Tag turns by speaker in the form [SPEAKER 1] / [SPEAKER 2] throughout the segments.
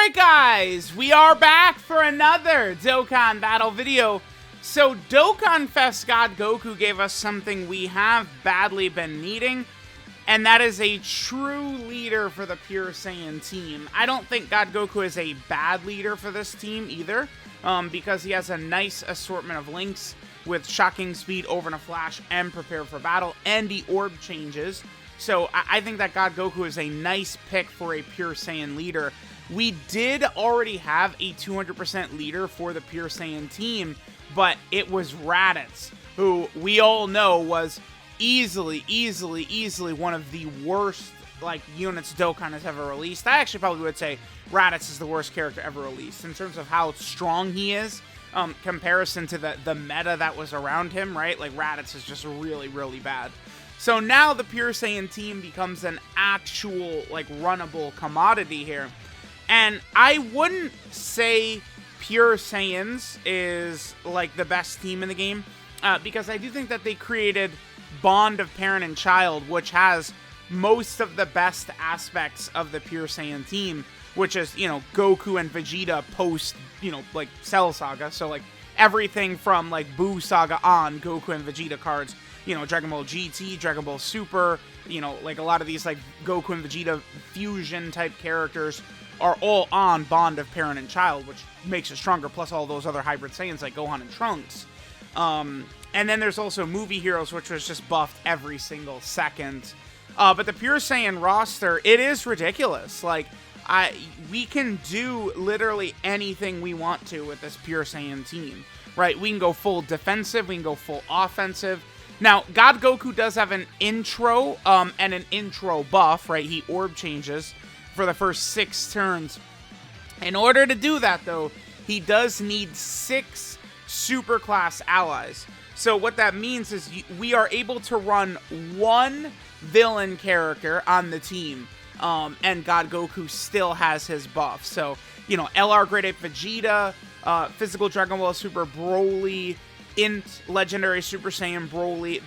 [SPEAKER 1] Alright guys, we are back for another Dokkan battle video. So Dokkan Fest God Goku gave us something we have badly been needing, and that is a true leader for the Pure Saiyan team. I don't think God Goku is a bad leader for this team either, because he has a nice assortment of links with Shocking Speed, Over in a Flash, and Prepare for Battle, and the Orb changes. So I think that God Goku is a nice pick for a Pure Saiyan leader. We did already have a 200% leader for the Pure Saiyan team, but it was Raditz, who we all know was easily one of the worst units Dokkan has ever released. I actually probably would say Raditz is the worst character ever released in terms of how strong he is. Comparison to the meta that was around him, right? Like Raditz is just really bad. So now the Pure Saiyan team becomes an actual runnable commodity here. And I wouldn't say Pure Saiyans is the best team in the game, because I do think that they created Bond of Parent and Child, which has most of the best aspects of the Pure Saiyan team, which is, Goku and Vegeta post, Cell Saga. So, everything from, Buu Saga on, Goku and Vegeta cards, Dragon Ball GT, Dragon Ball Super, a lot of these, Goku and Vegeta fusion type characters are all on Bond of Parent and Child, which makes it stronger, plus all those other hybrid Saiyans like Gohan and Trunks. And then there's also Movie Heroes, which was just buffed every single second. But the Pure Saiyan roster, it is ridiculous. We can do literally anything we want to with this Pure Saiyan team, right? We can go full defensive, we can go full offensive. Now, God Goku does have an intro, and an intro buff, right? He orb changes for the first 6 turns. In order to do that, though, he does need 6 super class allies. So what that means is we are able to run 1 villain character on the team, and God Goku still has his buff. So, LR Grade 8 Vegeta, Physical Dragon Ball Super Broly, Int Legendary Super Saiyan Broly,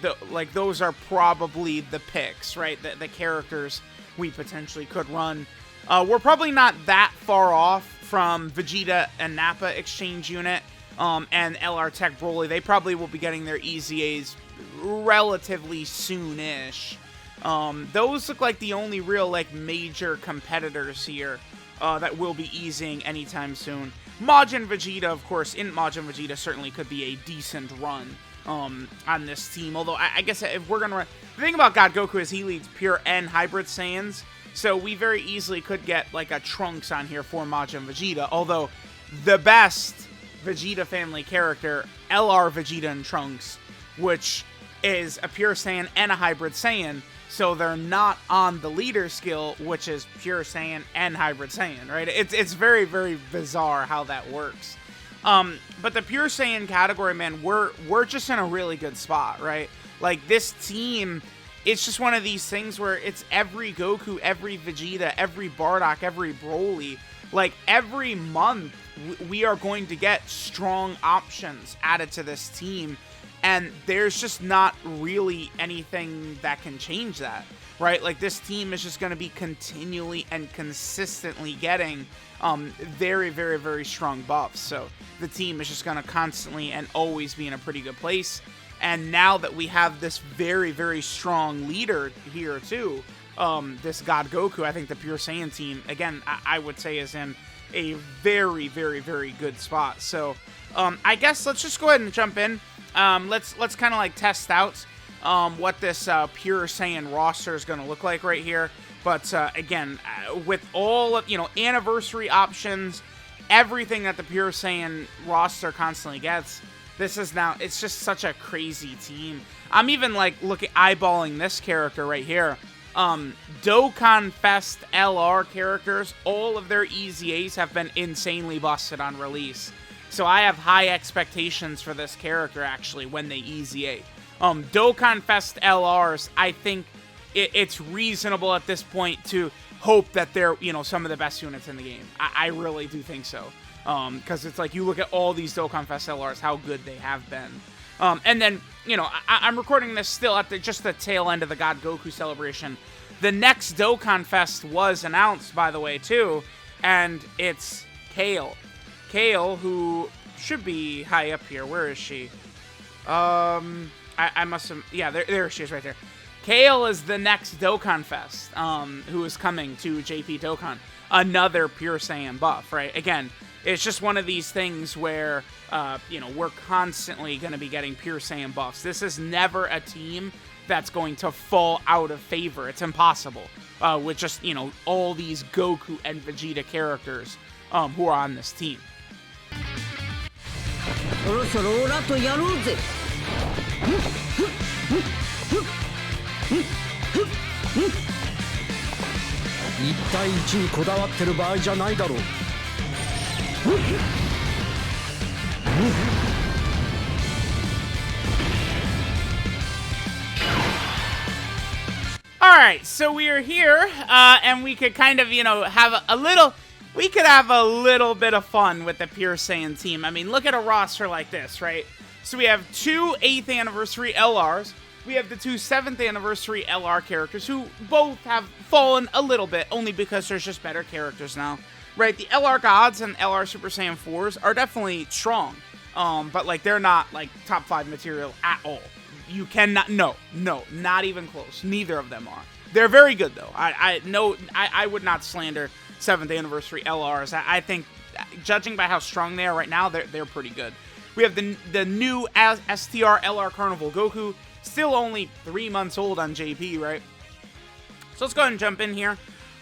[SPEAKER 1] those are probably the picks, right? The characters we potentially could run. We're probably not that far off from Vegeta and Nappa exchange unit, and LR Tech Broly. They probably will be getting their EZAs relatively soon-ish. Those look like the only real major competitors here that will be easing anytime soon. Majin Vegeta, of course, Int Majin Vegeta certainly could be a decent run on this team. Although I guess if we're gonna run, the thing about God Goku is he leads pure and hybrid Saiyans. So we very easily could get a Trunks on here for Majin Vegeta. Although the best Vegeta family character, LR Vegeta and Trunks, which is a pure Saiyan and a hybrid Saiyan. So they're not on the leader skill, which is pure Saiyan and hybrid Saiyan, right? It's very bizarre how that works. But the Pure Saiyan category, man, we're just in a really good spot, right? This team, it's just one of these things where it's every Goku, every Vegeta, every Bardock, every Broly. Every month, we are going to get strong options added to this team. And there's just not really anything that can change that, right? This team is just going to be continually and consistently getting very strong buffs. So the team is just going to constantly and always be in a pretty good place. And now that we have this very strong leader here too, this God Goku, I think the Pure Saiyan team, again, I would say is in a very good spot. So I guess let's just go ahead and jump in. Let's kind of test out what this Pure Saiyan roster is going to look like right here. But again, with all of anniversary options, everything that the Pure Saiyan roster constantly gets, this is now, it's just such a crazy team. I'm even eyeballing this character right here. Dokkan Fest LR characters, all of their EZAs have been insanely busted on release. So I have high expectations for this character, actually, when they EZA. Dokkan Fest LRs, I think it's reasonable at this point to hope that they're, some of the best units in the game. I really do think so. Because it's you look at all these Dokkan Fest LRs, how good they have been. And then, I'm recording this still at just the tail end of the God Goku celebration. The next Dokkan Fest was announced, by the way, too. and it's Kale. Kale, who should be high up here. Where is she? I must have... Yeah, there she is right there. Kale is the next Dokkan Fest, who is coming to JP Dokkan. Another Pure Saiyan buff, right? Again, it's just one of these things where, you know, we're constantly going to be getting Pure Saiyan buffs. This is never a team that's going to fall out of favor. It's impossible. With just, you know, all these Goku and Vegeta characters who are on this team.
[SPEAKER 2] そろそろオラとやろうぜ。一対一にこだわってる場合じゃないだろう。
[SPEAKER 1] Alright, so we are here, and we could kind of, you know, have a little... We could have a little bit of fun with the Pure Saiyan team. I mean, look at a roster like this, right? So we have two 8th anniversary LRs. We have the two 7th anniversary LR characters who both have fallen a little bit, only because there's just better characters now. Right, the LR Gods and LR Super Saiyan 4s are definitely strong. But, like, they're not, like, top 5 material at all. You cannot... No, not even close. Neither of them are. They're very good, though. I would not slander 7th anniversary LRs. I think, judging by how strong they are right now, they're pretty good. We have the new STR LR Carnival Goku, still only 3 months old on JP, right? So let's go ahead and jump in here.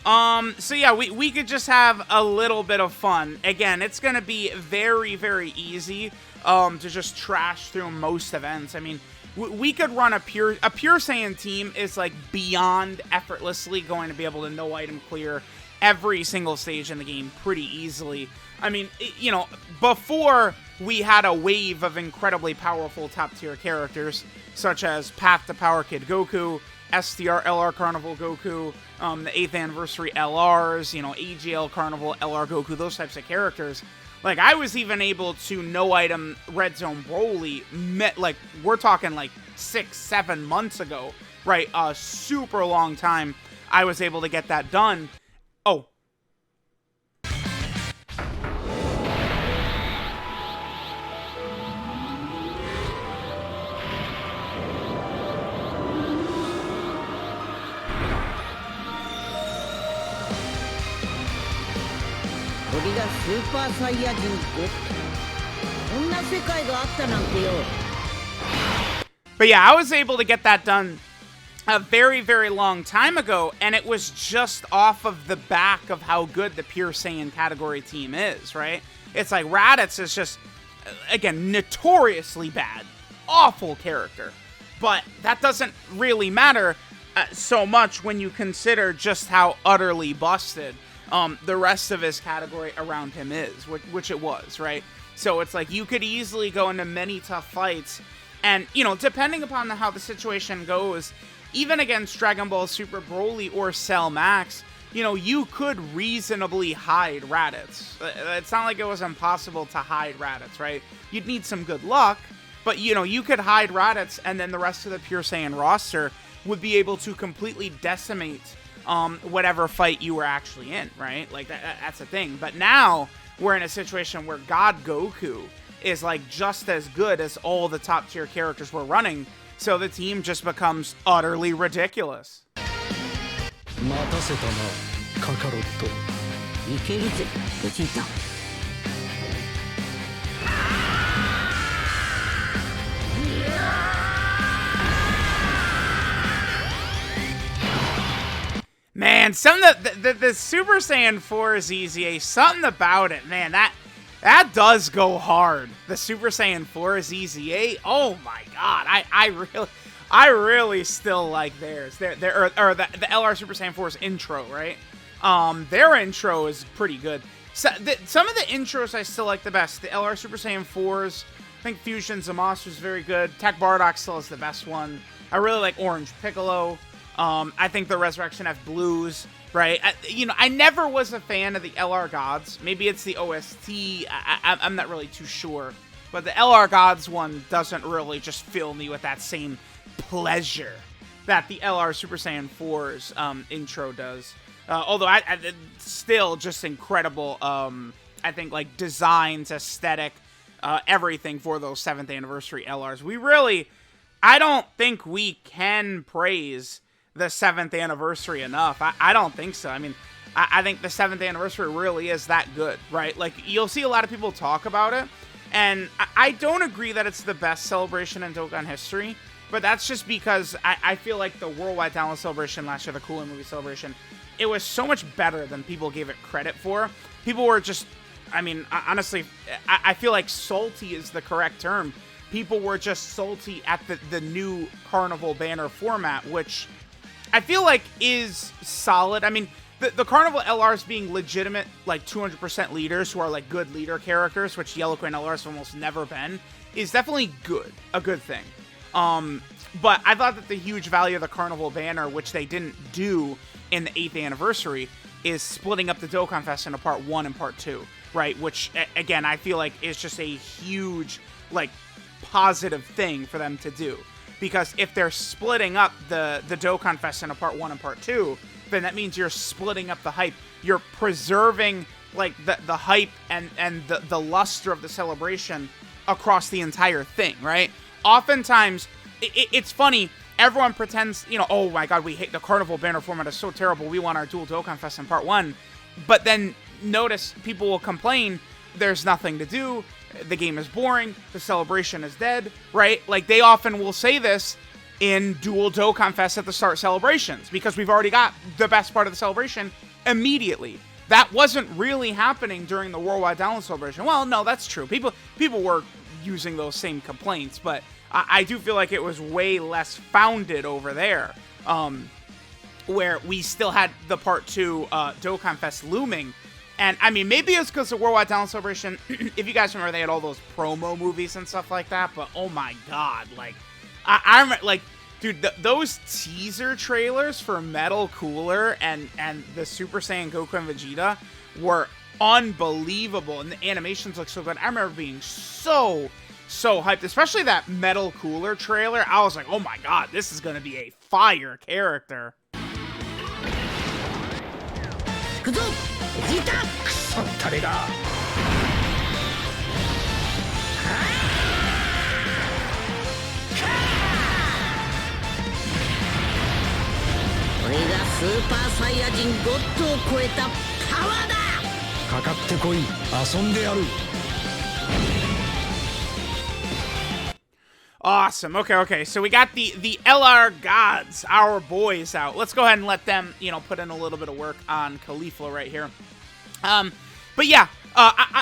[SPEAKER 1] So yeah, we could just have a little bit of fun. Again, it's gonna be very, very easy to just trash through most events. I mean, we could run a Pure Saiyan team is like beyond effortlessly going to be able to no item clear every single stage in the game pretty easily. I mean, you know, before we had a wave of incredibly powerful top tier characters, such as Path to Power Kid Goku, STR LR Carnival Goku, the 8th anniversary LRs, you know, AGL Carnival LR Goku, those types of characters. Like, I was even able to no item Red Zone Broly, like, we're talking like 6-7 months ago, right? A super long time I was able to get that done. Oh.
[SPEAKER 2] Super Saiyajin こんな世界があったなんてよ.
[SPEAKER 1] But yeah, I was able to get that done a very, very long time ago, and it was just off of the back of how good the Pure Saiyan category team is, right? It's like Raditz is just, again, notoriously bad. Awful character. But that doesn't really matter so much when you consider just how utterly busted the rest of his category around him is, which it was, right? So it's like you could easily go into many tough fights, and, you know, depending upon how the situation goes, even against Dragon Ball Super Broly or Cell Max, you know, you could reasonably hide Raditz. It's not like it was impossible to hide Raditz, right? You'd need some good luck, but, you know, you could hide Raditz, and then the rest of the Pure Saiyan roster would be able to completely decimate whatever fight you were actually in, right? Like, that's a thing. But now, we're in a situation where God Goku is, like, just as good as all the top-tier characters we're running, so the team just becomes utterly ridiculous.
[SPEAKER 2] 待たせたな、カカロット。いけるぜ、ベジータ。
[SPEAKER 1] Man, some of the Super Saiyan 4 ZZA, something about it, man, that does go hard. The Super Saiyan 4 ZZA, oh my god, I really still like theirs. Or the LR Super Saiyan 4's intro, right? Their intro is pretty good. So, some of the intros I still like the best. The LR Super Saiyan 4's, I think Fusion Zamasu is very good. Tech Bardock still is the best one. I really like Orange Piccolo. I think the Resurrection F Blues, right? You know, I never was a fan of the LR Gods. Maybe it's the OST. I'm not really too sure. But the LR Gods one doesn't really just fill me with that same pleasure that the LR Super Saiyan 4's intro does. Although still just incredible. I think like designs, aesthetic, everything for those 7th anniversary LRs. I don't think we can praise the 7th anniversary enough. I don't think so. I mean, I think the 7th anniversary really is that good, right? Like, you'll see a lot of people talk about it, and I don't agree that it's the best celebration in Dokkan history, but that's just because I feel like the Worldwide Download Celebration last year, the Cooler Movie Celebration, it was so much better than people gave it credit for. People were just, I mean, honestly, I feel like salty is the correct term. People were just salty at the new Carnival banner format, which I feel like is solid. I mean, the Carnival LRs being legitimate, like 200% leaders who are like good leader characters, which Yellow Coin LRs have almost never been, is definitely a good thing. But I thought that the huge value of the Carnival banner, which they didn't do in the 8th anniversary, is splitting up the Dokkan Fest into Part 1 and Part 2, right? Which, again, I feel like is just a huge, like, positive thing for them to do. Because if they're splitting up the Dokkan Fest into Part 1 and Part 2, then that means you're splitting up the hype. You're preserving, like, the hype and the luster of the celebration across the entire thing, right? Oftentimes, it's funny, everyone pretends, you know, oh my god, we hate the Carnival banner format, is so terrible, we want our dual Dokkan Fest in Part 1. But then, notice, people will complain, there's nothing to do, the game is boring, the celebration is dead, right? Like, they often will say this in dual Dokkan Fest at the start celebrations, because we've already got the best part of the celebration immediately. That wasn't really happening during the Worldwide Download Celebration. Well, no, that's true. People were using those same complaints, but I do feel like it was way less founded over there, where we still had the Part 2 Dokkan Fest looming. And, I mean, maybe it's because the Worldwide Download Celebration, if you guys remember, they had all those promo movies and stuff like that, but oh my god, like, I remember, like, dude, those teaser trailers for Metal Cooler and the Super Saiyan Goku and Vegeta were unbelievable, and the animations look so good. I remember being so hyped, especially that Metal Cooler trailer. I was like, oh my god, this is gonna be a fire character.
[SPEAKER 2] 行くぞベジータクソったれがこれがスーパーサイヤ人ゴッドを超えたパワーだかかってこい遊んでやる
[SPEAKER 1] Awesome. Okay. So we got the LR gods, our boys, out. Let's go ahead and let them, you know, put in a little bit of work on Caulifla right here. But yeah,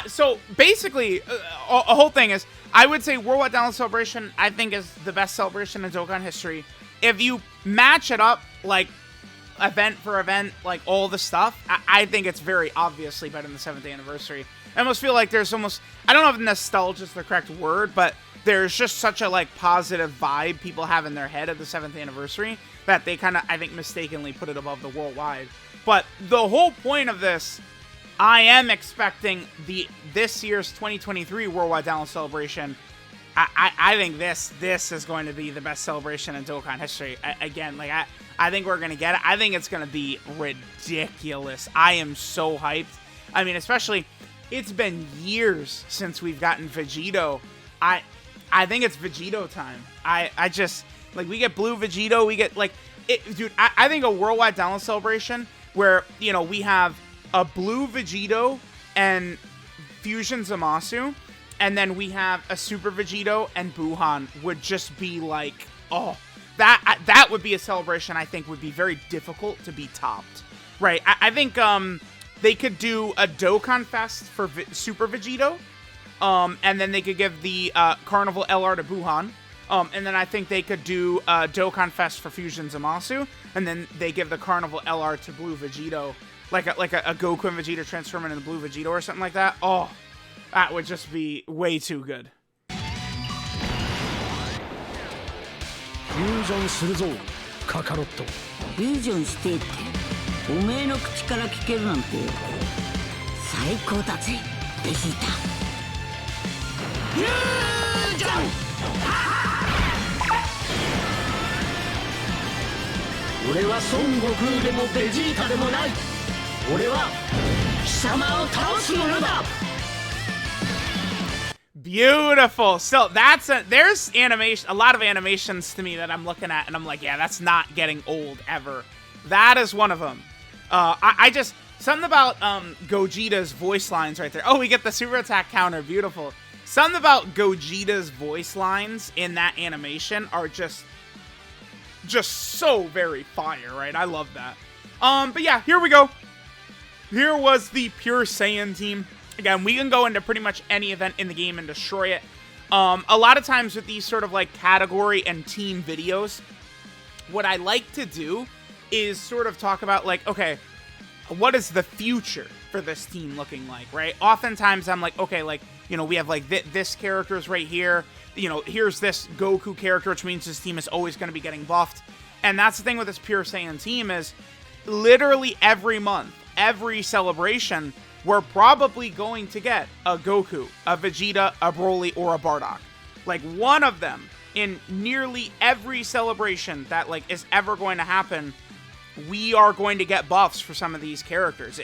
[SPEAKER 1] so basically, a whole thing is, I would say Worldwide Download Celebration, I think, is the best celebration in Dokkan history. If you match it up, like, event for event, like, all the stuff, I think it's very obviously better than the 7th anniversary. I almost feel like there's almost, I don't know if nostalgia is the correct word, but there's just such a, like, positive vibe people have in their head of the 7th anniversary that they kind of, I think, mistakenly put it above the worldwide. But the whole point of this, I am expecting this year's 2023 Worldwide Download Celebration. I think this is going to be the best celebration in Dokkan history. Again, like, I think we're going to get it. I think it's going to be ridiculous. I am so hyped. I mean, especially, it's been years since we've gotten Vegito. I think it's Vegito time. I just, like, we get Blue Vegito, we get, like, dude, I think a Worldwide Download Celebration where, you know, we have a Blue Vegito and Fusion Zamasu, and then we have a Super Vegito and Buhan would just be like, oh, that would be a celebration I think would be very difficult to be topped, right? I think they could do a Dokkan Fest for Super Vegito, and then they could give the Carnival LR to Buhan, and then I think they could do a Dokkan Fest for Fusion Zamasu, and then they give the Carnival LR to Blue Vegito, like a Goku and Vegeta transforming into Blue Vegito or something like that. Oh, that would just be way too good.
[SPEAKER 2] フュージョンするぞカカロットフュージョンしてっておめえの口から聞けるなんて最高だぜベジータフュージョン俺は孫悟空でもベジータでもない俺は貴様を倒す者だ
[SPEAKER 1] Beautiful. So there's animation, a lot of animations to me that I'm looking at and I'm like, yeah, that's not getting old ever. That is one of them. I just, something about Gogeta's voice lines right there. Oh, we get the super attack counter. Beautiful. Something about Gogeta's voice lines in that animation are just so very fire, right? I love that. But yeah, here we go. Here was the Pure Saiyan team. Again, we can go into pretty much any event in the game and destroy it. A lot of times with these sort of like category and team videos, what I like to do is sort of talk about like, okay, what is the future for this team looking like, right? Oftentimes I'm like, okay, like, you know, we have like this character's right here. You know, here's this Goku character, which means this team is always going to be getting buffed. And that's the thing with this Pure Saiyan team is literally every month, every celebration, we're probably going to get a Goku, a Vegeta, a Broly, or a Bardock. Like, one of them in nearly every celebration that, like, is ever going to happen, we are going to get buffs for some of these characters.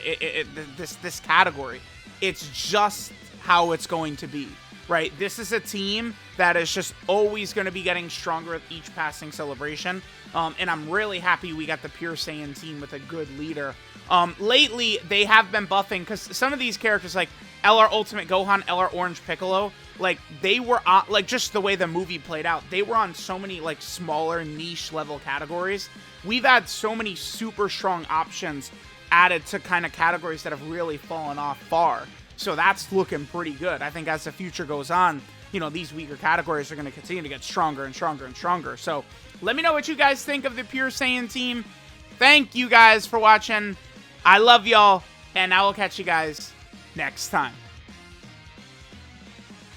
[SPEAKER 1] This category. It's just how it's going to be, right? This is a team that is just always going to be getting stronger with each passing celebration. And I'm really happy we got the Pure Saiyan team with a good leader. Lately, they have been buffing, because some of these characters, like LR Ultimate Gohan, LR Orange Piccolo, like, they were on, like, just the way the movie played out, they were on so many, like, smaller niche level categories. We've had so many super strong options added to kind of categories that have really fallen off far. So that's looking pretty good. I think as the future goes on, you know, these weaker categories are going to continue to get stronger and stronger and stronger. So let me know what you guys think of the Pure Saiyan team. Thank you guys for watching. I love y'all, and I will catch you guys next time.